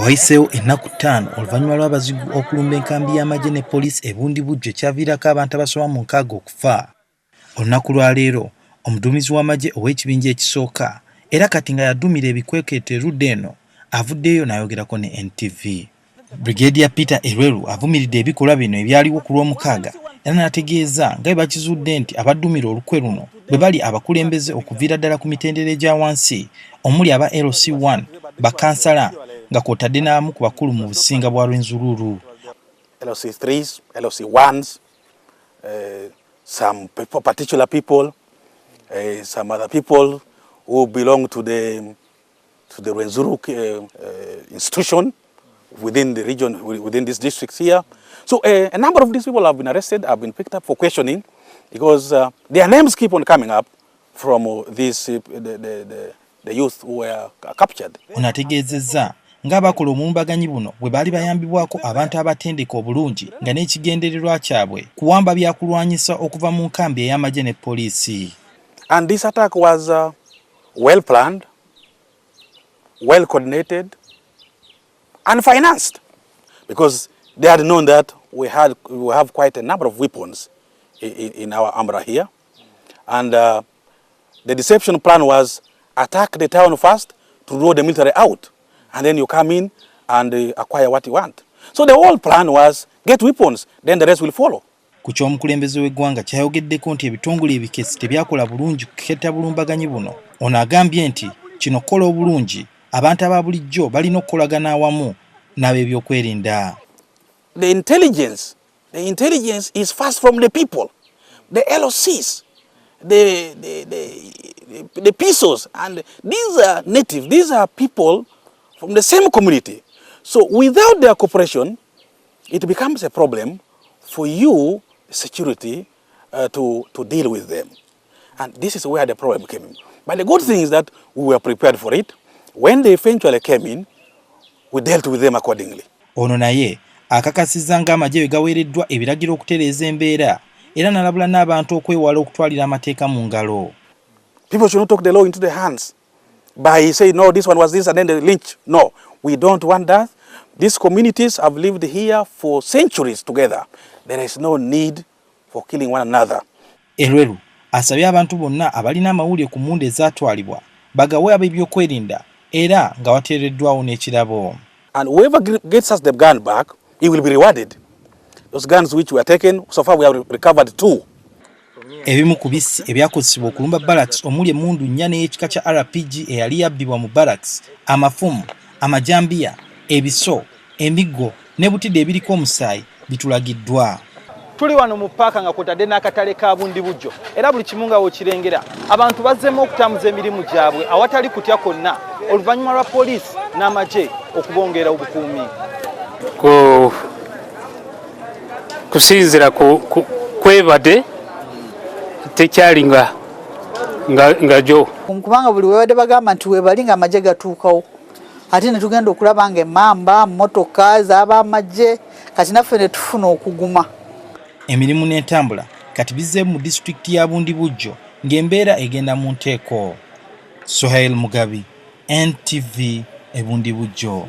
Wayiseewo ennaku 5 oluvanyuma lw'abazigu okulumba enkambi y'amagye ne poliisi e Bundibugyo kyaviirako abantu abasoba mu 6 okufa. Olunaku lwa leero omudduumizi w'amagye ow'ekibinja ekisooka era kati nga yaddumira ebikwekete erudda eno avuddeyo n'ayogerako ne NTV. Brigadier Peter Elwelu avumiridde ebikolwa bino ebyaliwo ku lw'omukaaga era n'ategeeza nga bwe bakizudde nti abaddumira olukwe luno bwe bali abakulembeze okuviira ddala ku mitendera egya wansi omuli aba LC1 bakanasala nga kwotadde n'abamu ku bakulu mu Businga bwa Rwenzururu. LC3s, LC1s, some particular people, some other people who belong to the Rwenzururu institution within the region, within this district here. So a number of these people have been arrested, have been picked up for questioning because their names keep on coming up from this, the youth who were captured. Ategeezezza nga abaakola obulubanganyi buno bwe baali bayambibwako abantu abatendeka obulungi nga n'ekigendererwa kyabwe kuwamba byakulwanyisa okuva mu nkambi ey'amagye ne poliisi. And this attack was well planned, well coordinated and financed because they had known that we have quite a number of weapons in our umbrella here, and the deception plan was attack the town first to draw the military out, and then you come in and acquire what you want. So the whole plan was get weapons, then the rest will follow. Ku ky'omukulembeze w'eggwanga kyayogeddeko nti ebitongole ebikesi tebyakola bulungi kuketta bulumbaganyi buno. Ono agambye nti kino kola obulungi abantu aba bulijjo balina okukolagana awamu n'ab'ebyokwerinda. The intelligence is first from the people, the LOCs, the PISOs, and these are native, these are people from the same community. So without their cooperation, it becomes a problem for you, security, to deal with them. And this is where the problem came in. But the good thing is that we were prepared for it. When they eventually came in, we dealt with them accordingly. Ono naye akakasizza ng'amagye gaweereddwa ebiragiro okutereeza embeera era n'alabula n'abantu okwewala okutwalira amateeka mu ngalo. People should not take the law into their hands by saying, no, this one was this and then they lynch. No, we don't want that. These communities have lived here for centuries together. There is no need for killing one another. Elwelu asabye abantu bonna abalina amawulire ku mmundu ezaatwalibwa bagawe ab'ebyokwerinda era nga wateereddwawo n'ekirabo. And whoever gets us the gun back, he will be rewarded. Those guns which were taken, so far we have recovered 2. Ebimu ku bisi ebyakozesebwa okulumba barracks omuli emmundu nnya n'ekika kya RPG eyali yabbibwa mu barracks, amafumu, amajambiya, ebiso, emiggo ne butidde ebiriko omusaayi bitulagiddwa. Tuli wano mu paaka nga kwotadde n'akatale ka Bundibugyo era buli kimu nga w'okirengera abantu bazzeemu okutambuza emirimu gyabwe awatali kutya kwonna oluvanyuma lwa poliisi n'amagye okubongera obukuumi. Kusinzira kwebade tekyali nga jo. Kubanga buli webadde bagamba nti weebali nga amagye gatuukawo. Ate ne tugenda okulaba nga emmamba, mmotoka z'abamagye kati naffe ne tufuna okuguma. Emirimu n'entambula kati bizzeemu mu disitulikiti ya Bundibugyo ng'embeera egenda mu nteeko. Sohail Mugabi, NTV, e Bundibugyo.